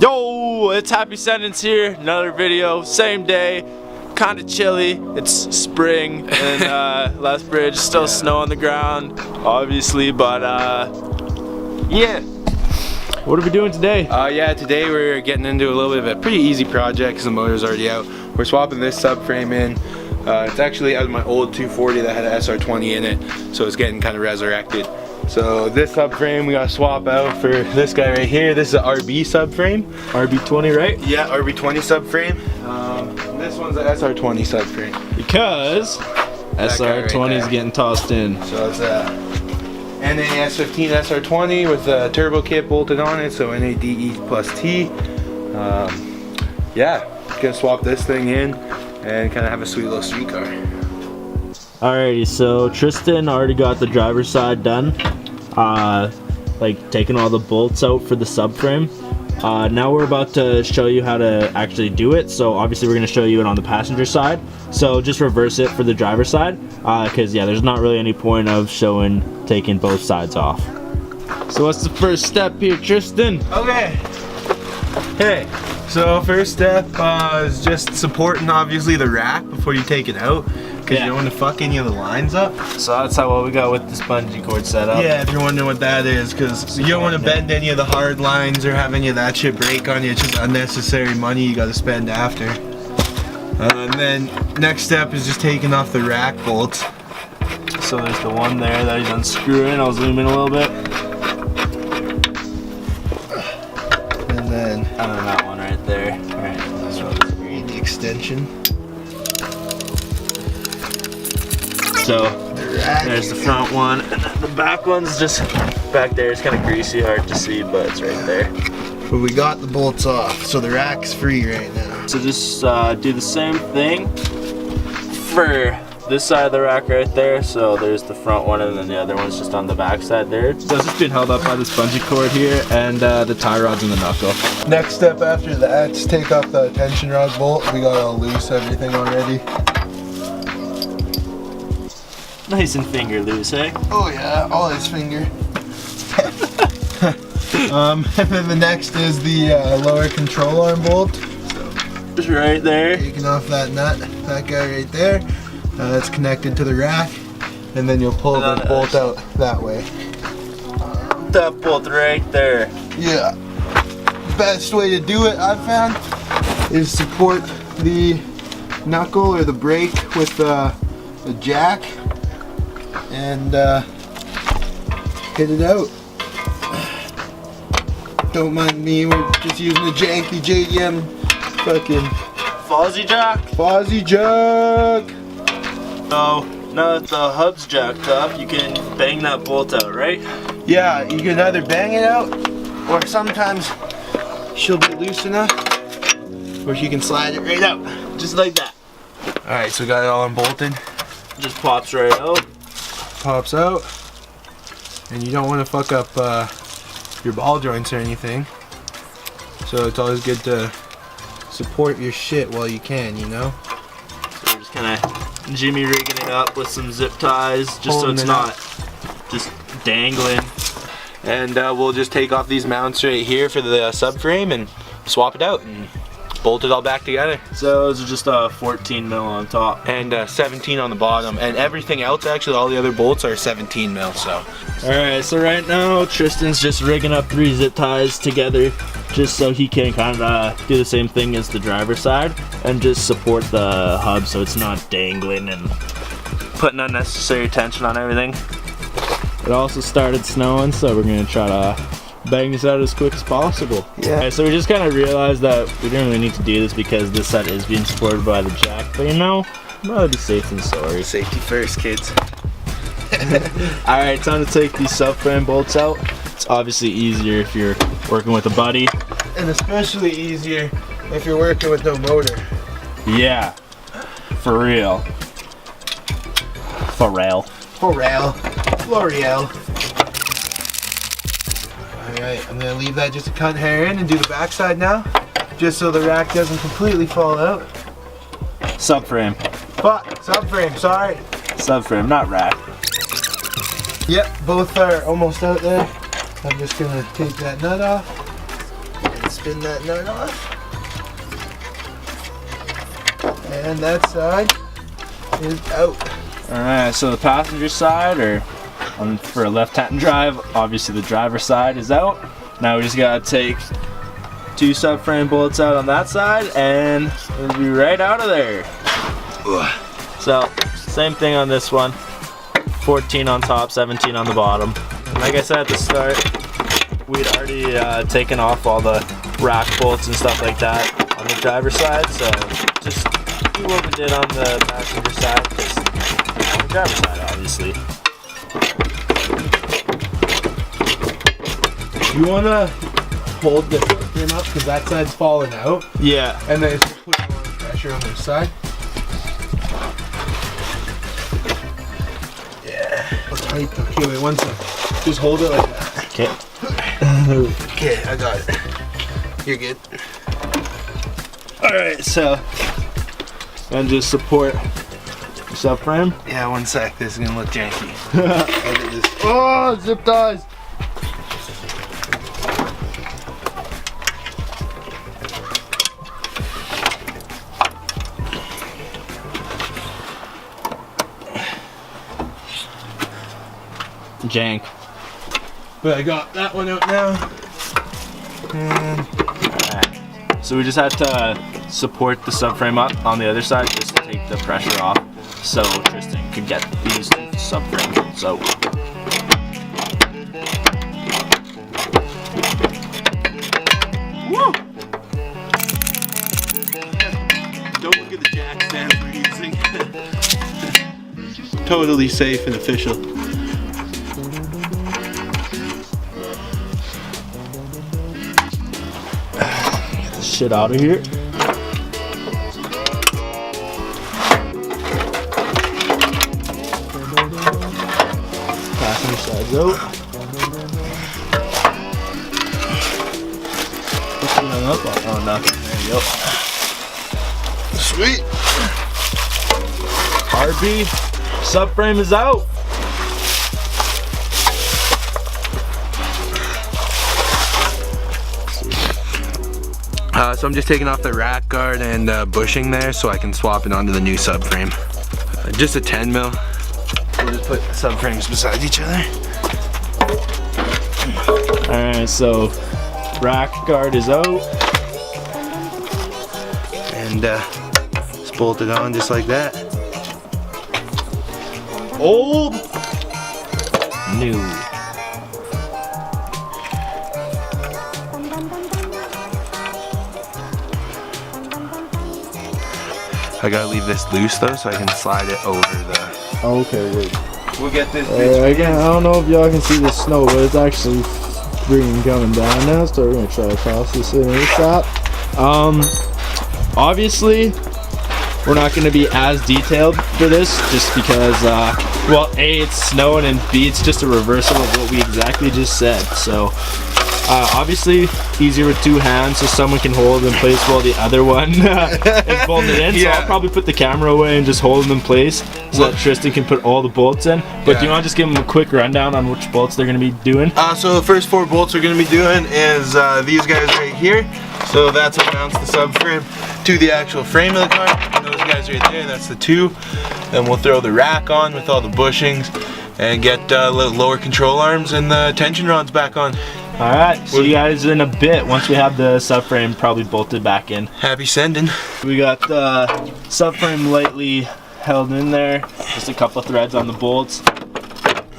Yo, it's Happy Sentence here. Another video, same day, kind of chilly. It's spring and Lethbridge, still snow on the ground, obviously, but yeah. What are we doing today? Today we're getting into a little bit of a pretty easy project because the motor's already out. We're swapping this subframe in. It's actually out of my old 240 that had an SR20 in it, so it's getting kind of resurrected. So this subframe we gotta swap out for this guy right here. This is an RB subframe. RB20, right? Yeah, RB20 subframe. This one's an SR20 subframe. Because SR20 is getting tossed in. So it's a NAS15 SR20 with a turbo kit bolted on it, so NADE plus T. Yeah, gonna swap this thing in and kind of have a sweet little street car. Alrighty, so Tristan already got the driver's side done, like taking all the bolts out for the subframe. Now we're about to show you how to actually do it. So obviously we're going to show you it on the passenger side. So just reverse it for the driver's side, because yeah, there's not really any point of taking both sides off. So what's the first step here, Tristan? Okay. Hey, so first step is just supporting obviously the rack before you take it out. Because you don't want to fuck any of the lines up. So that's what we got with this bungee cord set up. Yeah, if you're wondering what that is, because you don't want to bend any of the hard lines or have any of that shit break on you. It's just unnecessary money you got to spend after. And then next step is just taking off the rack bolts. So there's the one there that he's unscrewing. I'll zoom in a little bit. And then that one right there. Alright, this one's green. The extension. So there's the front one, and then the back one's just back there. It's kind of greasy, hard to see, but it's right there. But we got the bolts off, so the rack's free right now. So just do the same thing for this side of the rack right there. So there's the front one, and then the other one's just on the back side there. So it's just being held up by this bungee cord here, and the tie rods in the knuckle. Next step after that is take off the tension rod bolt. We got all loose, everything already. Nice and finger loose, hey? Oh yeah, all his finger. And then the next is the lower control arm bolt. So just right there. Taking off that nut, that guy right there. That's connected to the rack, and then you'll pull the bolt out that way. That bolt right there. Yeah. Best way to do it, I've found, is support the knuckle or the brake with the jack. And hit it out. Don't mind me, we're just using a janky JDM fucking Fozzie jack? Fozzie jack! So now that the hub's jacked up, you can bang that bolt out, right? Yeah, you can either bang it out, or sometimes she'll be loose enough, or you can slide it right out. Just like that. Alright, so we got it all unbolted. Just pops right out. Pops out, and you don't want to fuck up your ball joints or anything, so it's always good to support your shit while you can, you know. So we're just kind of jimmy rigging it up with some zip ties, just so it's not just dangling. And we'll just take off these mounts right here for the subframe and swap it out and bolt it all back together. So those are just 14 mil on top and 17 on the bottom, and everything else, actually all the other bolts are 17 mil. So alright, so right now Tristan's just rigging up 3 zip ties together just so he can kind of do the same thing as the driver's side and just support the hub so it's not dangling and putting unnecessary tension on everything. It also started snowing, so we're gonna try to bang this out as quick as possible. Yeah. Okay, so we just kind of realized that we didn't really need to do this because this set is being supported by the jack, but you know, I'd rather be safe than sorry. Safety first, kids. Alright, time to take these subframe bolts out. It's obviously easier if you're working with a buddy. And especially easier if you're working with no motor. Yeah, for real. For real. L'Oreal. Alright, I'm going to leave that just a cunt hair in and do the backside now, just so the rack doesn't completely fall out. Subframe. Fuck, subframe, sorry. Subframe, not rack. Yep, both are almost out there. I'm just going to take that nut off and spin that nut off. And that side is out. Alright, so the passenger side, or for a left-hand drive, obviously the driver's side is out. Now we just gotta take 2 subframe bolts out on that side and it'll be right out of there. So, same thing on this one. 14 on top, 17 on the bottom. Like I said at the start, we'd already taken off all the rack bolts and stuff like that on the driver's side, so just do what we did on the passenger side, just on the driver's side, obviously. You want to hold the subframe up because that side's falling out. Yeah. And then it's putting a lot of pressure on this side. Yeah. Tight. Okay, wait 1 second. Just hold it like that. Okay. Okay, I got it. You're good. Alright, so and just support the subframe. Yeah, 1 sec. This is gonna look janky. Oh, zip ties! Jank. But I got that one out now. Alright. So we just had to support the subframe up on the other side just to take the pressure off so Tristan could get these subframes out. Woo! Don't look at the jack stand we're using. Totally safe and official. Get this shit out of here. Passenger side's out. Picking them up. Oh, nothing. There you go. Sweet. RB subframe is out. So I'm just taking off the rack guard and bushing there so I can swap it onto the new subframe. Just a 10 mil. We'll just put the subframes beside each other. Alright, so rack guard is out. And just bolt it on just like that. Old, new. I gotta leave this loose though so I can slide it over the... Okay, wait. We'll get this bitch Again, I don't know if y'all can see the snow, but it's actually freaking coming down now, so we're gonna try to cross this in ASAP. Obviously, we're not going to be as detailed for this just because, well, A, it's snowing, and B, it's just a reversal of what we exactly just said. So, obviously, easier with 2 hands so someone can hold in place while the other one is bolting it in. So I'll probably put the camera away and just hold them in place so that Tristan can put all the bolts in. But do you want to just give them a quick rundown on which bolts they're going to be doing? So the first 4 bolts we're going to be doing is these guys right here. So that's what mounts the subframe to the actual frame of the car. And those guys right there, that's the 2. Then we'll throw the rack on with all the bushings and get lower control arms and the tension rods back on. Alright, see you guys in a bit once we have the subframe probably bolted back in. Happy sending. We got the subframe lightly held in there, just a couple threads on the bolts.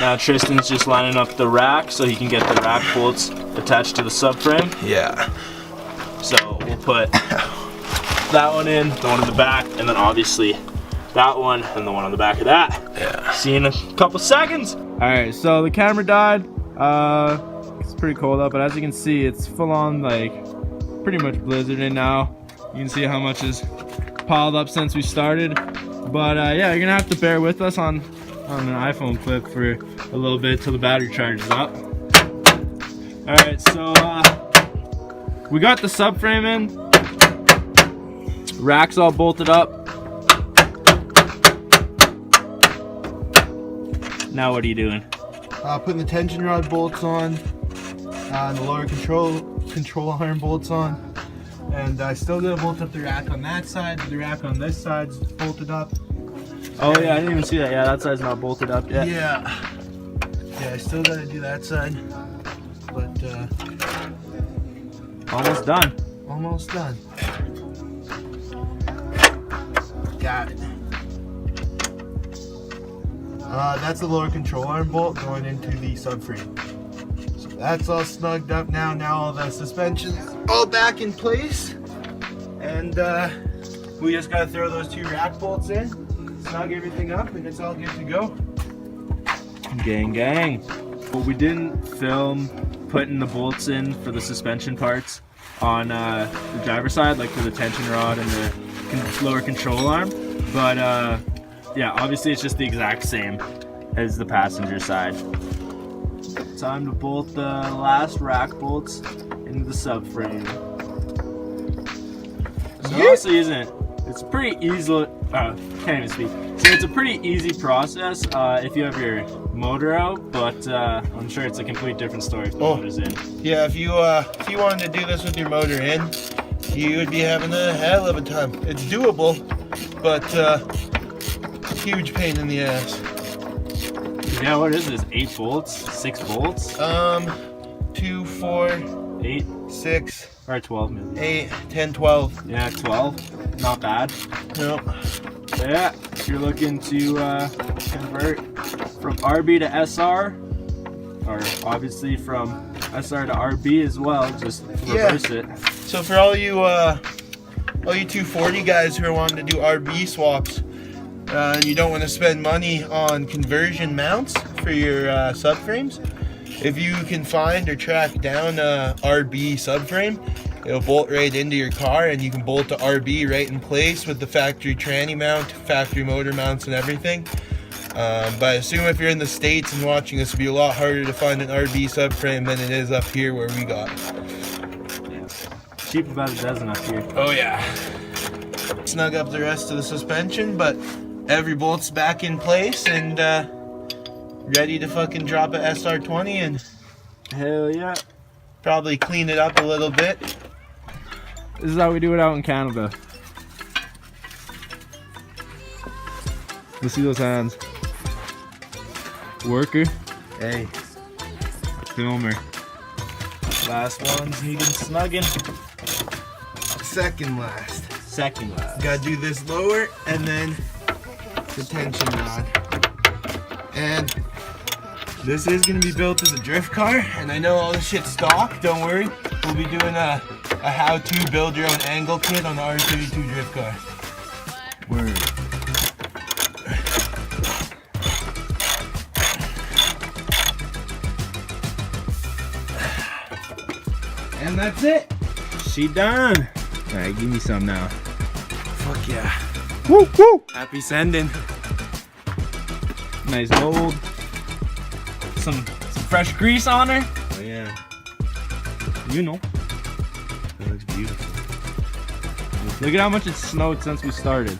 Now Tristan's just lining up the rack so he can get the rack bolts attached to the subframe. Yeah. So we'll put that one in, the one in the back, and then obviously that one and the one on the back of that. Yeah. See you in a couple seconds. Alright, so the camera died. It's pretty cold out, but as you can see, it's full on, like, pretty much blizzarding now. You can see how much is piled up since we started. But yeah, you're gonna have to bear with us on an iPhone clip for a little bit till the battery charges up. Alright, so we got the subframe in. Rack's all bolted up. Now what are you doing? Putting the tension rod bolts on, and the lower control control arm bolts on. And I still gotta bolt up the rack on that side. The rack on this side's bolted up. Oh yeah, I didn't even see that. Yeah, that side's not bolted up yet. Yeah. Yeah, I still gotta do that side. But Almost done. almost done. Got it. That's the lower control arm bolt going into the subframe. So that's all snugged up now. Now all the suspension's all back in place. And we just gotta throw those 2 rack bolts in, snug everything up, and it's all good to go. Gang, gang. But we didn't film putting the bolts in for the suspension parts on the driver's side, like for the tension rod and the lower control arm. But yeah, obviously it's just the exact same as the passenger side. Time to bolt the last rack bolts into the subframe. So it honestly isn't. It's pretty easy. Can't even speak. So it's a pretty easy process if you have your motor out, but I'm sure it's a complete different story if the motor's in. Yeah, if you wanted to do this with your motor in, you would be having a hell of a time. It's doable, but huge pain in the ass. Yeah, what is this? 8 bolts? 6 bolts? 2, 4, 8 6, or 12 maybe. 8, 10, 12. Yeah, 12. Not bad. Nope. So yeah, if you're looking to convert from RB to SR, or obviously from SR to RB as well, just reverse it. So for all you 240 guys who are wanting to do RB swaps, and you don't want to spend money on conversion mounts for your subframes, if you can find or track down a RB subframe, it'll bolt right into your car, and you can bolt the RB right in place with the factory tranny mount, factory motor mounts and everything. But I assume if you're in the States and watching this, it'll be a lot harder to find an RB subframe than it is up here where we got it. Cheap about a dozen up here. Oh yeah. Snug up the rest of the suspension, but every bolt's back in place and ready to fucking drop a SR20 and hell yeah. probably clean it up a little bit. This is how we do it out in Canada. Let's see those hands. Worker. Hey. Filmer. Last one's needing snugging. Second last. Second last. Gotta do this lower and then the tension rod. And this is gonna be built as a drift car, and I know all this shit's stock, don't worry. We'll be doing a how-to build your own angle kit on the R32 drift car. Word. And that's it. She done. Alright, give me some now. Fuck yeah. Woo woo! Happy sending. Nice gold. Some fresh grease on her. Oh yeah. You know. That looks beautiful. Look at how much it's snowed since we started.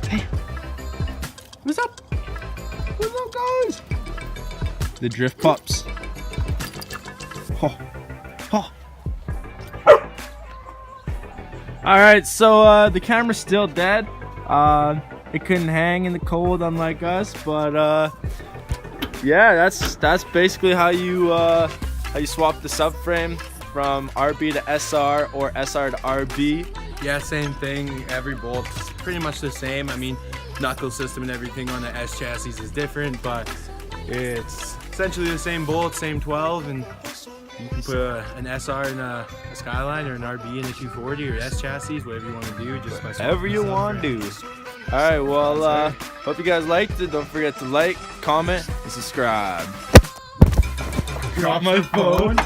Hey. What's up? What's up, guys? The drift pups. Oh. Oh. Alright, so the camera's still dead. It couldn't hang in the cold unlike us, but yeah, that's basically how you swap the subframe from RB to SR or SR to RB. Yeah, same thing. Every bolt's pretty much the same. I mean, knuckle system and everything on the S chassis is different, but it's essentially the same bolt, same 12, and you can put an SR in a Skyline or an RB in a 240 or S chassis, whatever you want to do. Just by Whatever you want to do. Alright, well, hope you guys liked it. Don't forget to like, comment, and subscribe. Drop my phone.